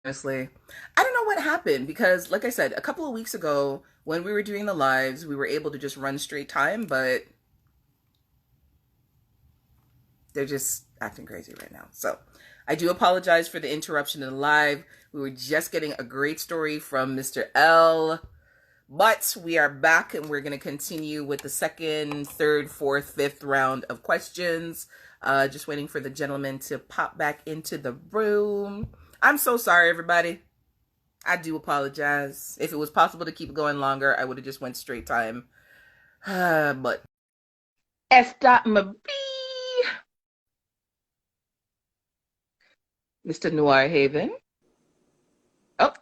honestly. I don't know what happened because, like I said, a couple of weeks ago when we were doing the lives, we were able to just run straight time, but they're just acting crazy right now. So I do apologize for the interruption in the live. We were just getting a great story from Mr. L. But we are back and we're going to continue with the second, third, fourth, fifth round of questions. Just waiting for the gentleman to pop back into the room. I'm so sorry, everybody. I do apologize. If it was possible to keep it going longer, I would have just went straight time. But S. McBee, Mr. Noir Haven. Oh.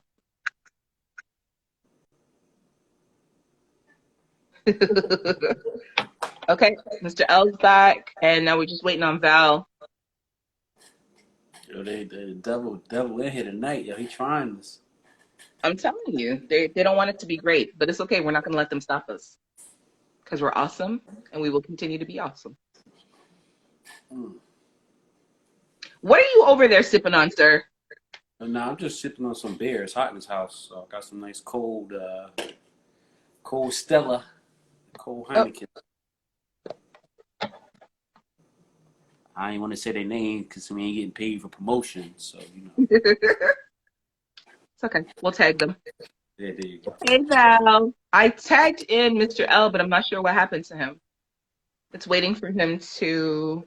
Okay, Mr. L's back, and now we're just waiting on Val. Yo, the devil in here tonight. Yo, he trying this. I'm telling you, they don't want it to be great, but it's okay. We're not going to let them stop us because we're awesome, and we will continue to be awesome. Mm. What are you over there sipping on, sir? Nah, I'm just sipping on some beer. It's hot in this house, so I got some nice cold Stella, cold Oh, Heineken. I ain't want to say their name because we ain't getting paid for promotion, so you know. it's okay. We'll tag them. Yeah, there you go. Hey, Val. I tagged in Mr. L, but I'm not sure what happened to him. It's waiting for him to.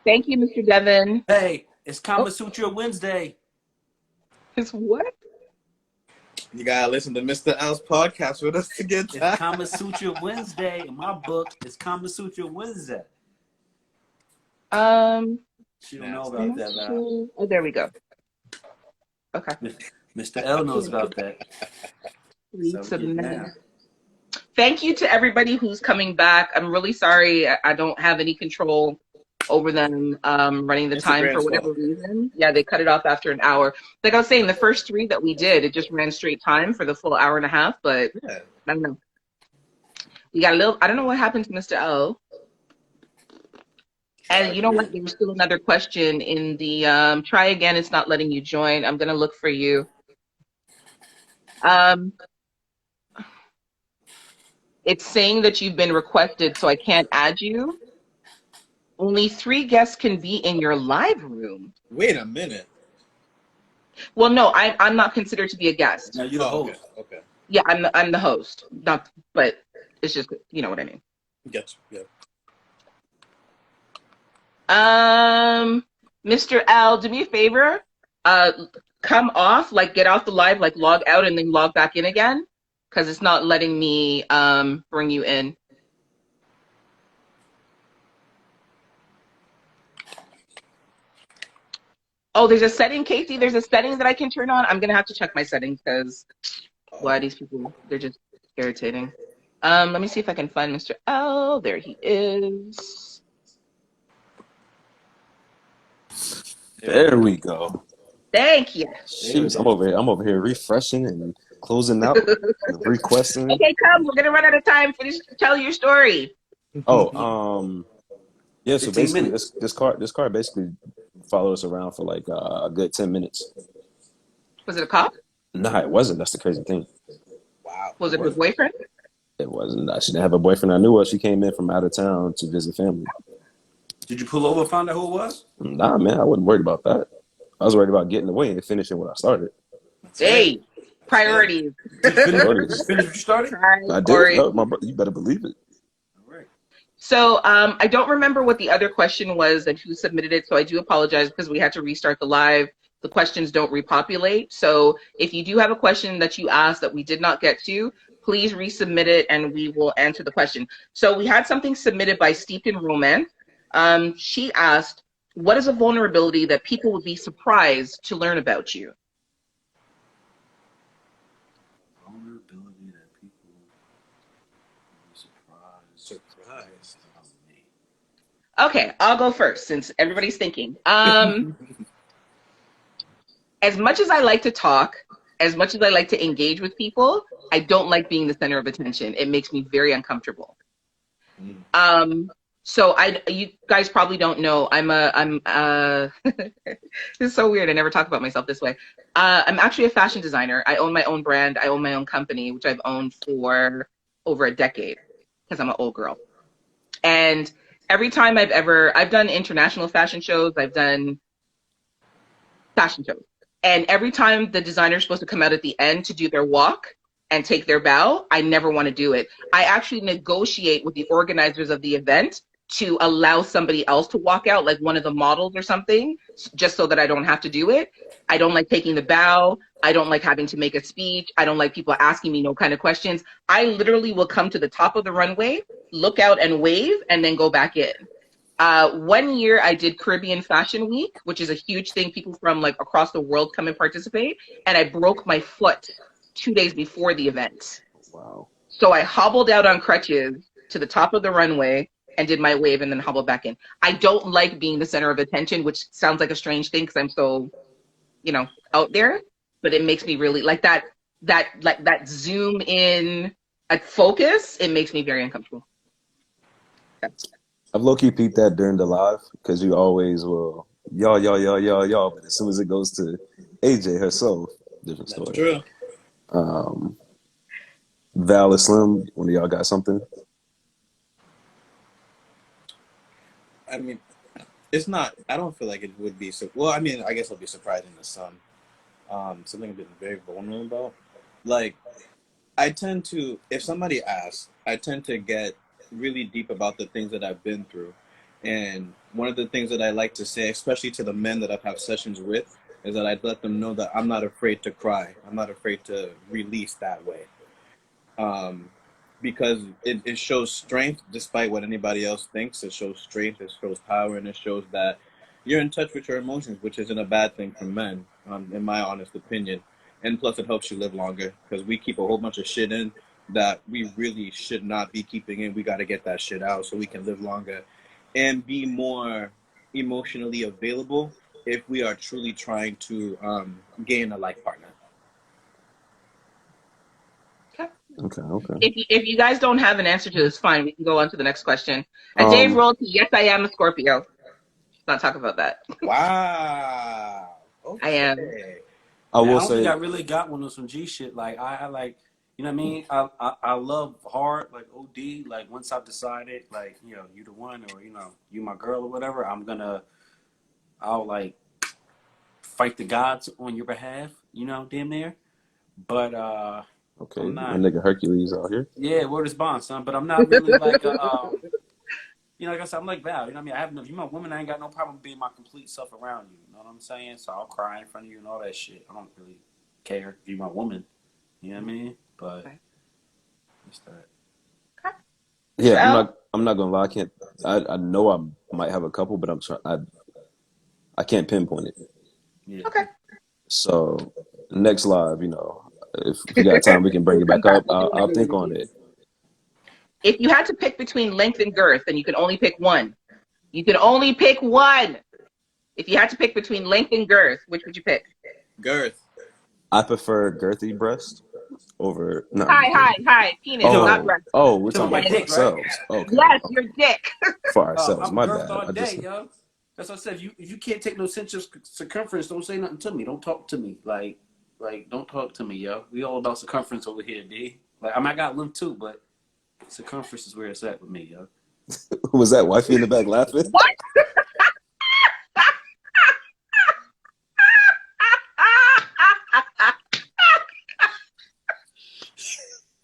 Thank you, Mr. Devin. Hey, it's Oh, Kama Sutra Wednesday. it's what? You gotta listen to Mr. L's podcast with us to get It's that. Kama Sutra Wednesday. In my book, it's Kama Sutra Wednesday. She don't know about that, Sure. Oh, there we go. Okay. Mr. L knows about that. So we get Resubmit. down. Thank you to everybody who's coming back. I'm really sorry. I don't have any control over them running the time for Instagram's whatever fault. reason. Yeah, they cut it off after an hour. Like I was saying, the first three that we did, it just ran straight time for the full hour and a half. But Yeah. I don't know. We got a little. I don't know what happened to Mr. L. And you know what? There was still another question in the try again. It's not letting you join. I'm gonna look for you. Um, it's saying that you've been requested, so I can't add you. Only 3 guests can be in your live room. Wait a minute. Well, no, I'm not considered to be a guest. Now you're the Oh, okay. host. Okay. Yeah, I'm the host. Not, but it's just you know what I mean. Get you. Yeah. Mr. L, do me a favor. Uh, come off, like get off the live, like log out and then log back in again, because it's not letting me bring you in. Oh, there's a setting, Casey. There's a setting that I can turn on. I'm gonna have to check my settings because why these people? They're just irritating. Let me see if I can find Mr. L. There he is. There we go. Thank you. Jeez, I'm over here refreshing and closing out, requesting. Okay, come. We're gonna run out of time. Finish. Tell your story. Oh, yeah. So 15 basically, minutes. this car basically followed us around for like a good 10 minutes. Was it a cop? Nah, it wasn't. That's the crazy thing. Wow. Was It it her wasn't. boyfriend? It wasn't. She didn't have a boyfriend. I knew her. She came in from out of town to visit family. Did you pull over and find out who it was? Nah, man, I wasn't worried about that. I was worried about getting away and finishing what I started. That's it. Hey, That's it. priorities. Did you finish? Did you Priorities. finish what you started? I did. Priorities. Oh, you better believe it. All right. So I don't remember what the other question was and who submitted it. So I do apologize because we had to restart the live. The questions don't repopulate. So if you do have a question that you asked that we did not get to, please resubmit it and we will answer the question. So we had something submitted by Steeped in Romance. She asked, what is a vulnerability that people would be surprised to learn about you? Vulnerability that people are surprised. Surprised. About me. Okay, I'll go first since everybody's thinking. As much as I like to talk, as much as I like to engage with people, I don't like being the center of attention. It makes me very uncomfortable. Mm. Um, So you guys probably don't know. I'm It's so weird. I never talk about myself this way. I'm actually a fashion designer. I own my own brand. I own my own company, which I've owned for over a decade because I'm an old girl. And every time I've done international fashion shows, I've done fashion shows. And every time the designer's supposed to come out at the end to do their walk and take their bow, I never want to do it. I actually negotiate with the organizers of the event to allow somebody else to walk out, like one of the models or something, just so that I don't have to do it. I don't like taking the bow. I don't like having to make a speech. I don't like people asking me no kind of questions. I literally will come to the top of the runway, look out and wave, and then go back in. 1 year I did Caribbean Fashion Week, which is a huge thing. People from like across the world come and participate. And I broke my foot 2 days before the event. Wow. So I hobbled out on crutches to the top of the runway and did my wave and then hobbled back in. I don't like being the center of attention, which sounds like a strange thing because I'm so, out there, but it makes me really like that zoom in at focus. It makes me very uncomfortable. I've low-key peeped that during the live because you always will y'all, but as soon as it goes to AJ herself, different story. That's true. Val or Slim, one of y'all got something? I mean, it's not. I don't feel like it would be. Well, I mean, I guess it'll be surprising to some. Something I've been very vulnerable about. Like, I tend to, if somebody asks, I tend to get really deep about the things that I've been through. And one of the things that I like to say, especially to the men that I've had sessions with, is that I'd let them know that I'm not afraid to cry. I'm not afraid to release that way. Because it shows strength despite what anybody else thinks. It shows strength, it shows power, and it shows that you're in touch with your emotions, which isn't a bad thing for men, in my honest opinion. And plus it helps you live longer because we keep a whole bunch of shit in that we really should not be keeping in. We got to get that shit out so we can live longer and be more emotionally available if we are truly trying to gain a life partner. Okay. If you guys don't have an answer to this, fine. We can go on to the next question. Dave Royalty, yes, I am a Scorpio. Let's not talk about that. Wow. Okay. I am. I will don't say think I really got one of some G shit. Like I like, you know what I mean? I love hard, like OD. Like once I've decided, like you the one, or you my girl or whatever, I'll like fight the gods on your behalf. Damn near. But okay, I'm my not. nigga Hercules out here. Yeah, word is bond, son. But I'm not really like like I said, I'm like Val. You know what I mean? I have no. You my woman, I ain't got no problem being my complete self around you. You know what I'm saying? So I'll cry in front of you and all that shit. I don't really care if you my woman. You know what I mean? But it's that. Yeah, I'm not gonna lie. I know I might have a couple, but I can't pinpoint it. Yeah. Okay. So next live, if we got time, we can bring it back up. I'll think on it. If you had to pick between length and girth, then you can only pick one. You can only pick one. If you had to pick between length and girth, which would you pick? Girth. I prefer girthy breast over. No, Hi. Penis, not breast. we're talking about my for dick, ourselves. right? Okay. Yes, your dick. For ourselves. I'm My girthed bad. all day, yo. That's what I said. If you can't take no sense of circumference, don't say nothing to me. Don't talk to me. Like don't talk to me, yo. We all about circumference over here, D. Like I got length too, but circumference is where it's at with me, yo. Was that wifey in the back laughing? What?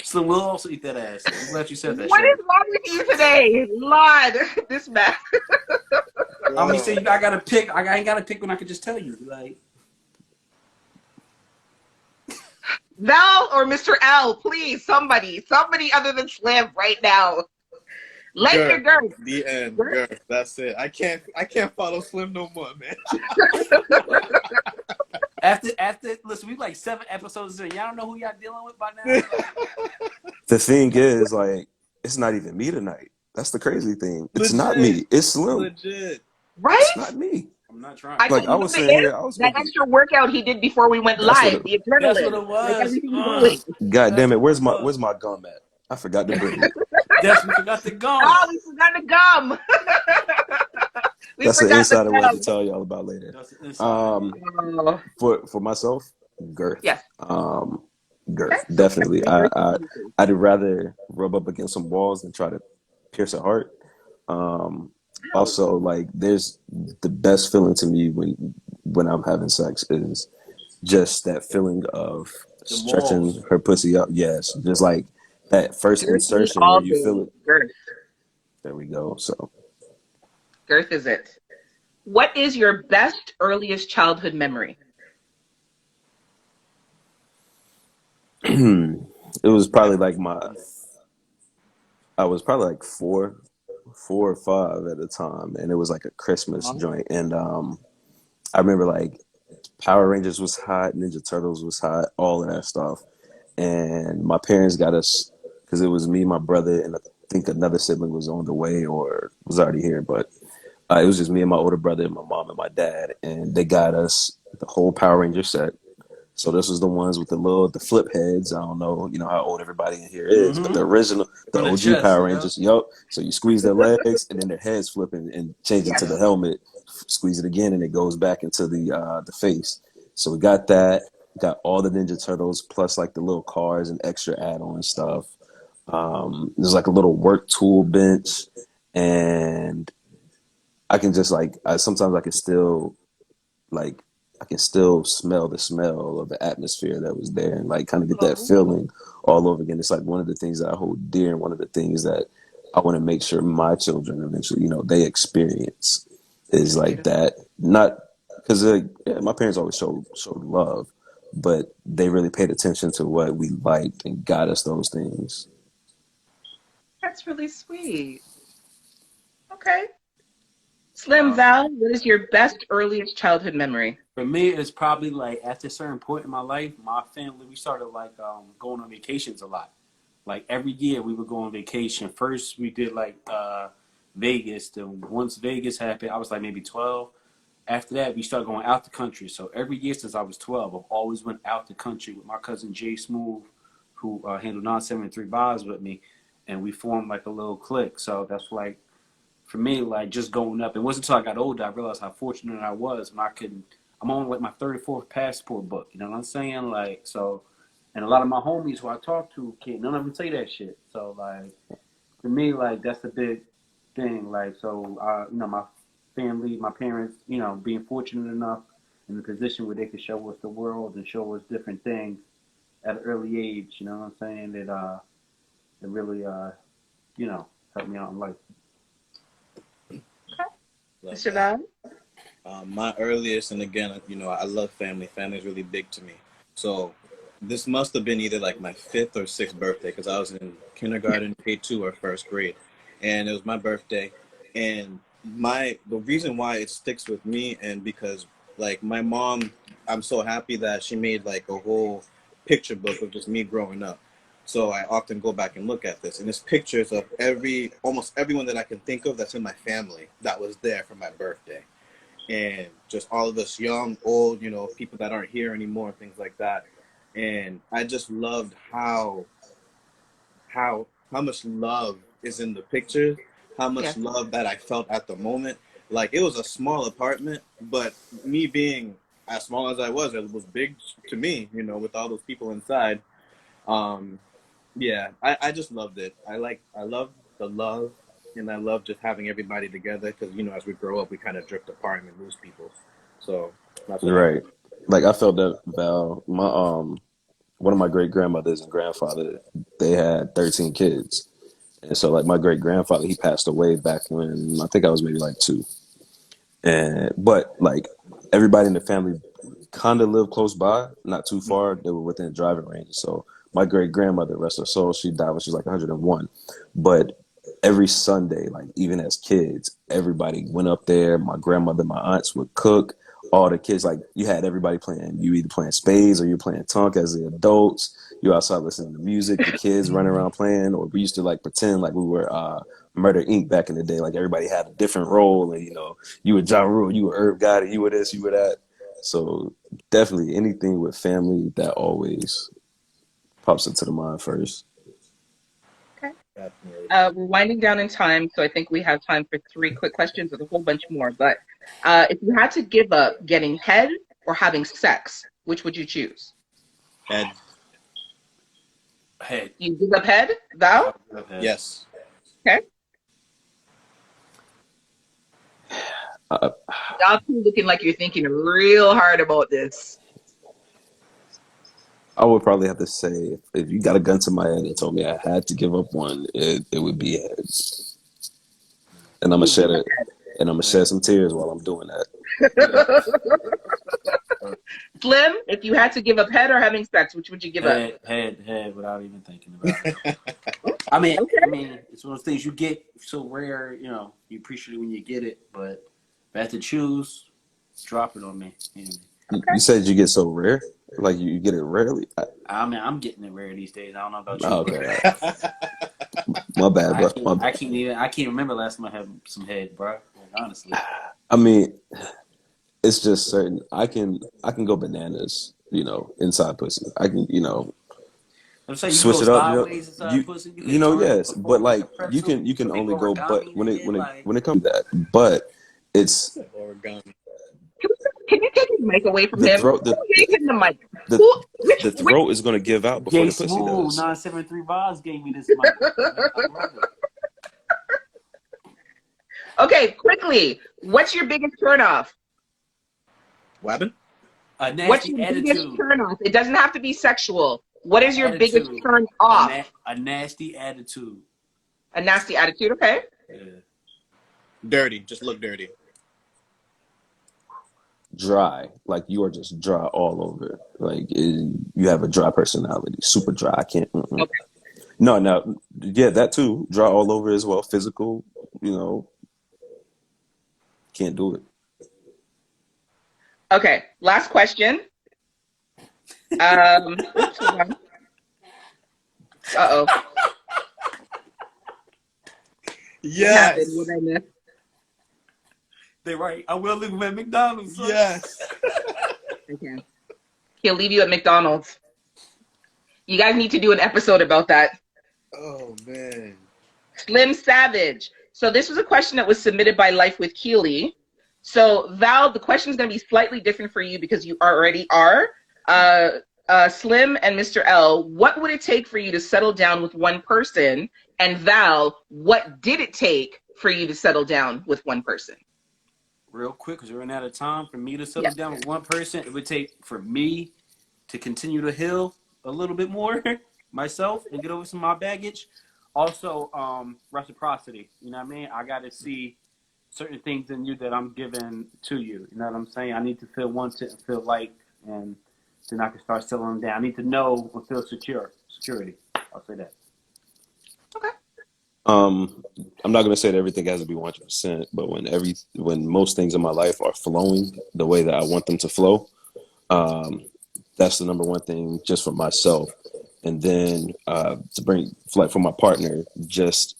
So we'll also eat that ass. I'm glad you said that. What is wrong with you today? Lord, this man. I mean, I gotta pick. I ain't gotta pick when I could just tell you. Like Val or Mr. L, please, somebody other than Slim right now. Length or girth? The end. Girth. That's it. I can't follow Slim no more, man. after listen, we like 7 episodes in. Y'all don't know who y'all dealing with by now. The thing is, like, it's not even me tonight. That's the crazy thing. It's Legit. not me. It's Slim. Legit. Right? It's not me. I'm not trying. Like I was saying here, I was that extra workout he did before we went live. The adrenaline. That's what it was. Like everything he's doing. God damn it! Where's my gum at? I forgot to bring it. Yes, we forgot the gum. Oh, we forgot the gum. We That's an forgot the insider we'll have to gum. tell y'all about later. That's an insider. Um, Oh, for myself, girth. yes. Okay. Girth, So definitely. family versus music. I'd rather rub up against some walls than try to pierce a heart. Oh, Also, like, there's the best feeling to me when I'm having sex is just that feeling of The stretching walls. her pussy up. Yes, just like that first girthy insertion where all you feel day. it. Girth. There we go. So, Girth is it. What is your best earliest childhood memory? it was probably Ever. like I was probably like four or five at the time, and it was like a Christmas Oh, joint. And I remember like Power Rangers was hot, Ninja Turtles was hot, all of that stuff. And my parents got us because it was me, my brother, and I think another sibling was on the way or was already here, but it was just me and my older brother and my mom and my dad, and they got us the whole Power Ranger set. So this was the ones with the flip heads. I don't know, you know how old everybody in here is, but the Mm-hmm. original, the From the OG chest, Power yeah. Rangers. Yup. So you squeeze their legs, and then their heads flip and change into yes. the helmet. Squeeze it again, and it goes back into the face. So we got that. Got all the Ninja Turtles plus like the little cars and extra add-on stuff. There's like a little work tool bench, and I can just like sometimes I can still like I can still smell the smell of the atmosphere that was there and like kind of get that Oh, feeling all over again. It's like one of the things that I hold dear and one of the things that I want to make sure my children eventually, you know, they experience is like beautiful. that. Not because yeah, my parents always showed love, but they really paid attention to what we liked and got us those things. That's really sweet. Okay. Slim Uh, Val, what is your best earliest childhood memory? for me, it's probably like at a certain point in my life, my family, we started like going on vacations a lot. Like every year we would go on vacation. First we did like Vegas. Then once Vegas happened, I was like maybe 12. After that, we started going out the country. So every year since I was 12, I've always went out the country with my cousin Jay Smooth, who handled 973 Bars with me, and we formed like a little clique. So that's like for me, like just going up. It wasn't until I got older I realized how fortunate I was when I could. I'm on like my 34th passport book. You know what I'm saying? Like so, and a lot of my homies who I talk to can't. None of them say that shit. So like for me, like that's the big thing. Like so, my family, my parents, being fortunate enough in the position where they could show us the world and show us different things at an early age. You know what I'm saying? That really helped me out in life. Okay. Love Mr. that. Val? My earliest, and again, I love family. Family is really big to me. So this must have been either like my fifth or sixth birthday because I was in kindergarten, K2, or first grade, and it was my birthday. And the reason why it sticks with me, and because like my mom, I'm so happy that she made like a whole picture book of just me growing up. So I often go back and look at this, and it's pictures of almost everyone that I can think of that's in my family that was there for my birthday, and just all of us young, old, people that aren't here anymore, things like that. And I just loved how much love is in the pictures, how much Yes. love that I felt at the moment. Like it was a small apartment, but me being as small as I was, it was big to me, with all those people inside. Um, yeah, I just loved it. I love the love, and I love just having everybody together because as we grow up, we kind of drift apart and we lose people. So that's what I love. Right. Like I felt that Val, my one of my great grandmothers and grandfather, they had 13 kids. And so like my great grandfather, he passed away back when I think I was maybe like two. And but like everybody in the family kind of lived close by, not too far. They were within driving range. So my great grandmother, rest her soul, she died when she was like 101. But every Sunday, like even as kids, everybody went up there. My grandmother, my aunts would cook. All the kids, like you had everybody playing. You either playing spades or you playing tonk as the adults. You outside listening to music. The kids running around playing, or we used to like pretend like we were Murder Inc. back in the day. Like everybody had a different role, and you were Ja Rule, you were Herb Gotti, you were this, you were that. So definitely anything with family that always pops into the mind first. Okay. Definitely. We're winding down in time, so I think we have time for 3 quick questions with a whole bunch more. But if you had to give up getting head or having sex, which would you choose? Head. Head. You give up head, Val? Head. Yes. Okay. Uh, Y'all two looking like you're thinking real hard about this. I would probably have to say if you got a gun to my head and told me I had to give up one, it would be head. And I'm gonna shed it, and I'm gonna shed some tears while I'm doing that. Slim, if you had to give up head or having sex, which would you give up? Head, without even thinking about it. I mean, it's one of those things you get so rare. You know, you appreciate it when you get it, but if I had to choose, drop it on me. You said you get so rare, like you get it rarely. I mean, I'm getting it rare these days. I don't know about you. Okay, my bad, bro. I can't remember last time I had some head, bro. Honestly, I mean, it's just certain. I can go bananas, inside pussy. I can, I'm saying you switch go it up. sideways inside pussy. You can turn Yes, it before but like it's a you pretzel. can Some only people go. But origami when it, like, it comes to that, but it's Origami. Can you take his mic away from the him? throat. Who gave him the mic? The the Which throat is going to give out before Jay the pussy Smooth does. 973 Vibes gave me this mic. I love it. Okay, quickly. What's your biggest turnoff? What happened? A What's nasty your biggest attitude. turnoff? It doesn't have to be sexual. What is your biggest Attitude. turn off? A nasty attitude. A nasty attitude, okay? Yeah. Dirty. Just look dirty. Dry, like you are just dry all over. Like you have a dry personality, super dry. I can't. Mm-mm. Okay. No, yeah, that too. Dry all over as well. Physical, can't do it. Okay, last question. Oops, hold on. Uh-oh. Yes. What happened? What did I miss? They right. I will live at McDonald's. Son. Yes. Okay. He'll leave you at McDonald's. You guys need to do an episode about that. Oh man. Slim Savage. So this was a question that was submitted by Life with Keely. So Val, the question is going to be slightly different for you because you already are. Slim and Mr. L, what would it take for you to settle down with one person? And Val, what did it take for you to settle down with one person? Real quick, because we're running out of time. For me to settle down with one person, it would take for me to continue to heal a little bit more myself and get over some of my baggage. Also, reciprocity. You know what I mean? I got to see certain things in you that I'm giving to you. You know what I'm saying? I need to feel wanted and feel liked, and then I can start settling down. I need to know and feel security. I'll say that. Okay. I'm not gonna say that everything has to be 100%, but when most things in my life are flowing the way that I want them to flow, that's the number one thing just for myself. And then to bring like for my partner, just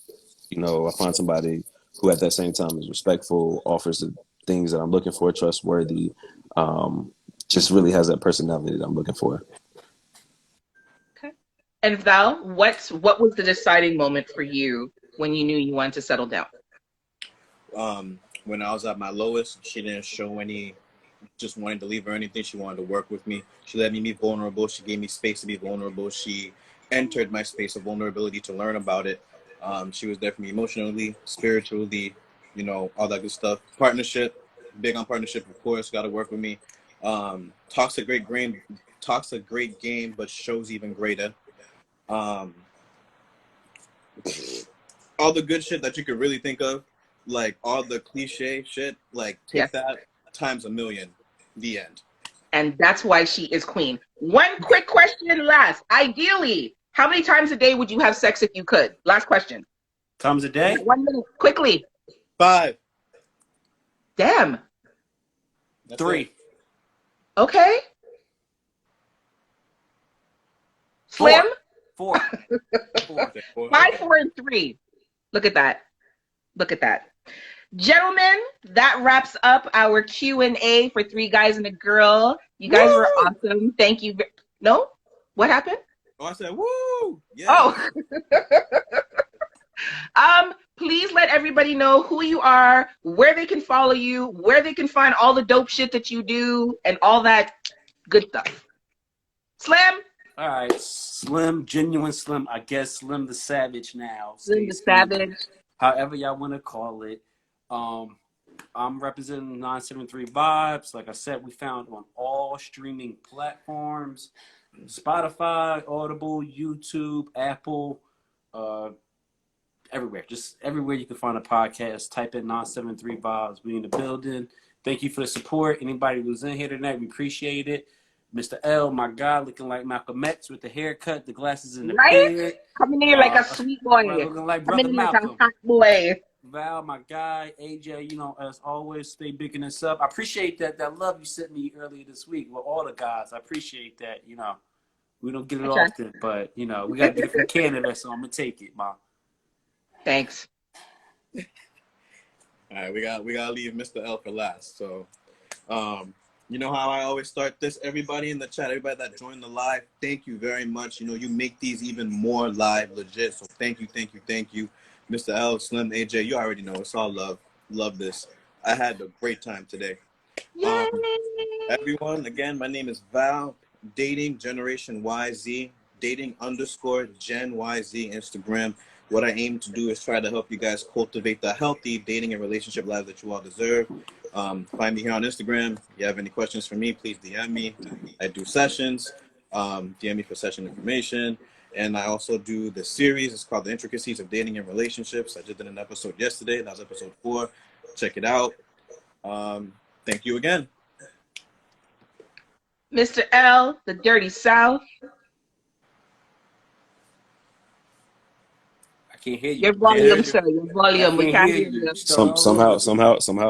I find somebody who at that same time is respectful, offers the things that I'm looking for, trustworthy, just really has that personality that I'm looking for. Okay. And Val, what was the deciding moment for you when you knew you wanted to settle down? When I was at my lowest, she didn't show any just wanting to leave or anything. She wanted to work with me. She let me be vulnerable. She gave me space to be vulnerable. She entered my space of vulnerability to learn about it. She was there for me emotionally, spiritually, all that good stuff. Partnership, big on partnership, of course, got to work with me. Talks a great game, but shows even greater. All the good shit that you could really think of, like all the cliche shit, like take that times a million. The end. And that's why she is queen. One quick question last. Ideally, how many times a day would you have sex if you could? Last question. Times a day? 1 minute. Quickly. 5. Damn. That's 3. it. Okay. Slim? 4. 4. 5, 4, and 3. Look at that. Look at that. Gentlemen, that wraps up our Q&A for Three Guys and a Girl. You guys were awesome. Thank you. No? What happened? Oh, I said, woo! Yeah. Oh. Please let everybody know who you are, where they can follow you, where they can find all the dope shit that you do, and all that good stuff. Slim. All right, Slim, genuine Slim. I guess Slim the Savage now. Slim the Savage. However y'all want to call it. I'm representing 973 Vibes. Like I said, we found on all streaming platforms: Spotify, Audible, YouTube, Apple, everywhere. Just everywhere you can find a podcast. Type in 973 Vibes. We in the building. Thank you for the support. Anybody who's in here tonight, we appreciate it. Mr. L, my guy, looking like Malcolm X with the haircut, the glasses, and the beard. Coming in like a sweet boy. Looking like Coming Brother in Malcolm. like a hot boy. Val, my guy, AJ, as always, stay bigging us up. I appreciate that love you sent me earlier this week with all the guys. I appreciate that. We don't get it often, but we got to get it from Canada, so I'm gonna take it, Mom. Thanks. All right, we gotta leave Mr. L for last. So, you know how I always start this. Everybody in the chat, everybody that joined the live, thank you very much. You make these even more live, legit. So thank you. Mr. L, Slim, AJ, you already know. It's all love. Love this. I had a great time today. Everyone, again, my name is Val, dating Generation YZ, dating_Gen YZ Instagram. What I aim to do is try to help you guys cultivate the healthy dating and relationship lives that you all deserve. Find me here on Instagram. If you have any questions for me, please DM me. I do sessions. DM me for session information. And I also do the series. It's called The Intricacies of Dating and Relationships. I just did an episode yesterday. That was episode 4. Check it out. Thank you again. Mr. L, the Dirty South. I can't hear you. Your volume, sir. Your volume. We can't hear you. Somehow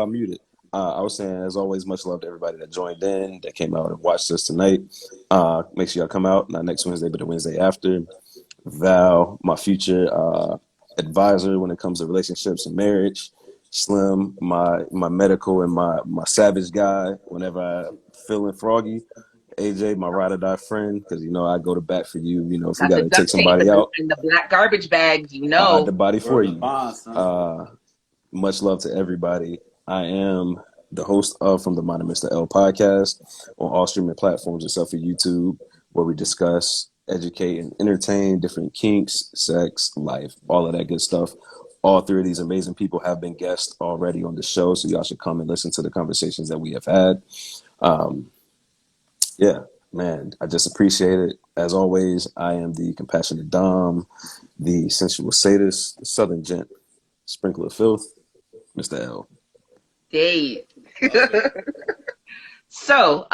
I'm muted. I was saying, as always, much love to everybody that joined in, that came out and watched us tonight. Make sure y'all come out, not next Wednesday, but the Wednesday after. Val, my future advisor when it comes to relationships and marriage. Slim, my medical and my savage guy whenever I feeling froggy. AJ, my ride or die friend, because I go to bat for you. If you got to take somebody out. And the black garbage bags, I the body for you. Boss, Much love to everybody. I am the host of From the Mind of Mr. L podcast on all streaming platforms except for YouTube, where we discuss, educate, and entertain different kinks, sex, life, all of that good stuff. All 3 of these amazing people have been guests already on the show, so y'all should come and listen to the conversations that we have had. Yeah, man, I just appreciate it. As always, I am the compassionate Dom, the sensual sadist, the southern gent, sprinkle of filth, Mr. L. Dave. So,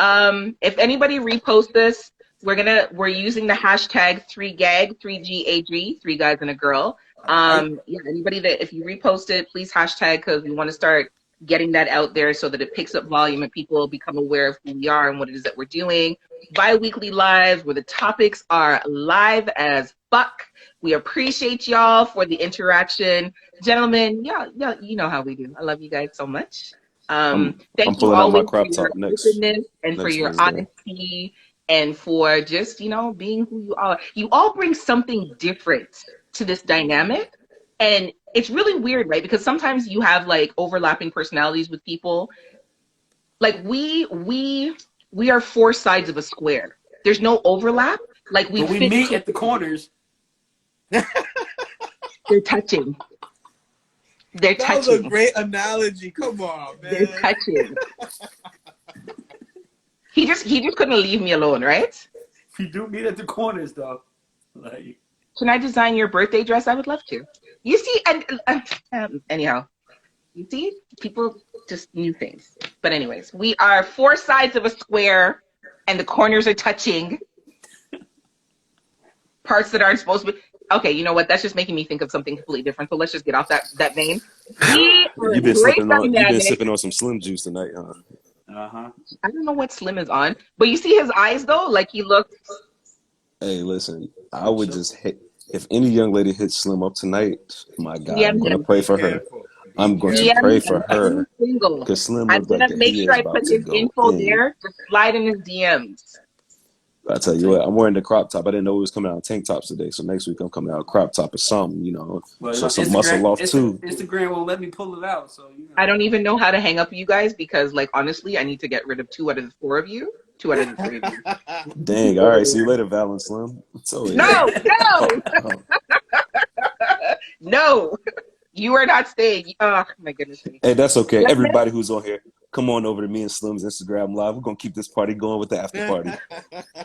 if anybody reposts this, we're using the hashtag 3GAG, 3GAG, 3 guys and a girl. Anybody that, if you repost it, please hashtag, because we want to start getting that out there so that it picks up volume and people become aware of who we are and what it is that we're doing. Bi-weekly lives where the topics are live as fuck. We appreciate y'all for the interaction. Gentlemen, yeah, you know how we do. I love you guys so much. Thank you always for your openness and for your honesty and for just, being who you are. You all bring something different to this dynamic. And it's really weird, right? Because sometimes you have like overlapping personalities with people. Like we are 4 sides of a square. There's no overlap. Like we meet at the corners. They're touching. That was a great analogy. Come on, man. They're touching. He just couldn't leave me alone, right? We do meet at the corners, though. Like, can I design your birthday dress? I would love to. You see, and anyhow, you see, people just knew things. But anyways, we are 4 sides of a square, and the corners are touching. Parts that aren't supposed to be. Okay, you know what? That's just making me think of something completely different. So let's just get off that vein. You've been sipping on some Slim juice tonight, huh? Uh-huh. I don't know what Slim is on, but you see his eyes though, like he looks. Hey, listen, I would just hit if any young lady hits Slim up tonight. My God, I'm gonna pray for her. I'm going to pray for her because Slim. I'm gonna make sure I put his info there. Just slide in his DMs. I tell you what, I'm wearing the crop top. I didn't know it was coming out tank tops today. So next week I'm coming out crop top or something, you know, Well, show some muscle off too. Instagram won't let me pull it out, so you know. I don't even know how to hang up you guys because, like, honestly, I need to get rid of 2 out of the 4 of you. 2 out of the 3 of you. Dang. All right. See you later, Val and Slim. So, No, no, Oh, no. You are not staying. Oh, my goodness. hey, that's okay. Everybody who's on here, come on over to me and Slim's Instagram live. We're gonna keep this party going with the after party.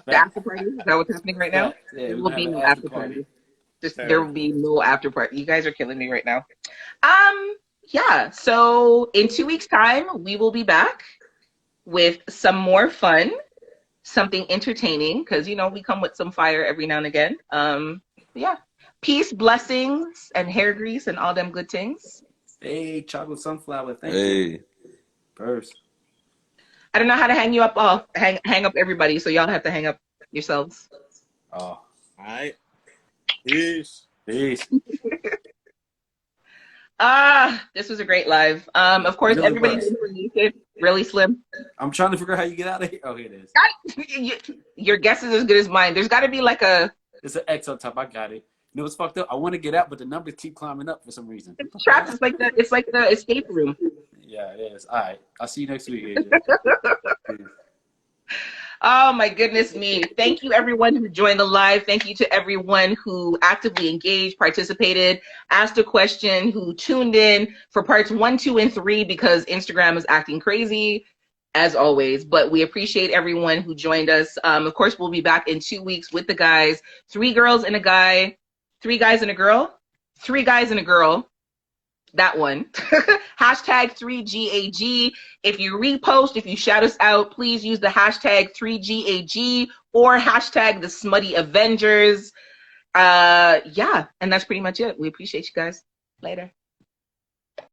The after party? Is that what's happening right now? Yeah, There we're will gonna be have no an after party. Just Fair. there will be no after party. You guys are killing me right now. Yeah. So in 2 weeks' time, we will be back with some more fun, something entertaining, because you know we come with some fire every now and again. Yeah. Peace, blessings, and hair grease and all them good things. Hey, chocolate sunflower, thank you. Hey, First. I don't know how to hang you up all hang up everybody, so y'all have to hang up yourselves. Oh, All right. Peace. peace. This was a great live. Of course, Really everybody was. didn't release it. Really slim. I'm trying to figure out how you get out of here. Oh, here it is. Your guess is as good as mine. There's got to be like a It's an X on top. I got it. You know what's fucked up? I want to get out, but the numbers keep climbing up for some reason. traps. It's like the escape room. Yeah, it is. All right. I'll see you next week, AJ. Oh my goodness me. Thank you everyone who joined the live. Thank you to everyone who actively engaged, participated, asked a question, who tuned in for parts 1, 2, and 3 because Instagram is acting crazy as always. But we appreciate everyone who joined us. Of course, we'll be back in 2 weeks with the guys. 3 girls and a guy, 3 guys and a girl, 3 guys and a girl. That one. Hashtag 3GAG. If you repost, if you shout us out, please use the hashtag 3GAG or hashtag the Smutty Avengers. Yeah, and that's pretty much it. We appreciate you guys. Later.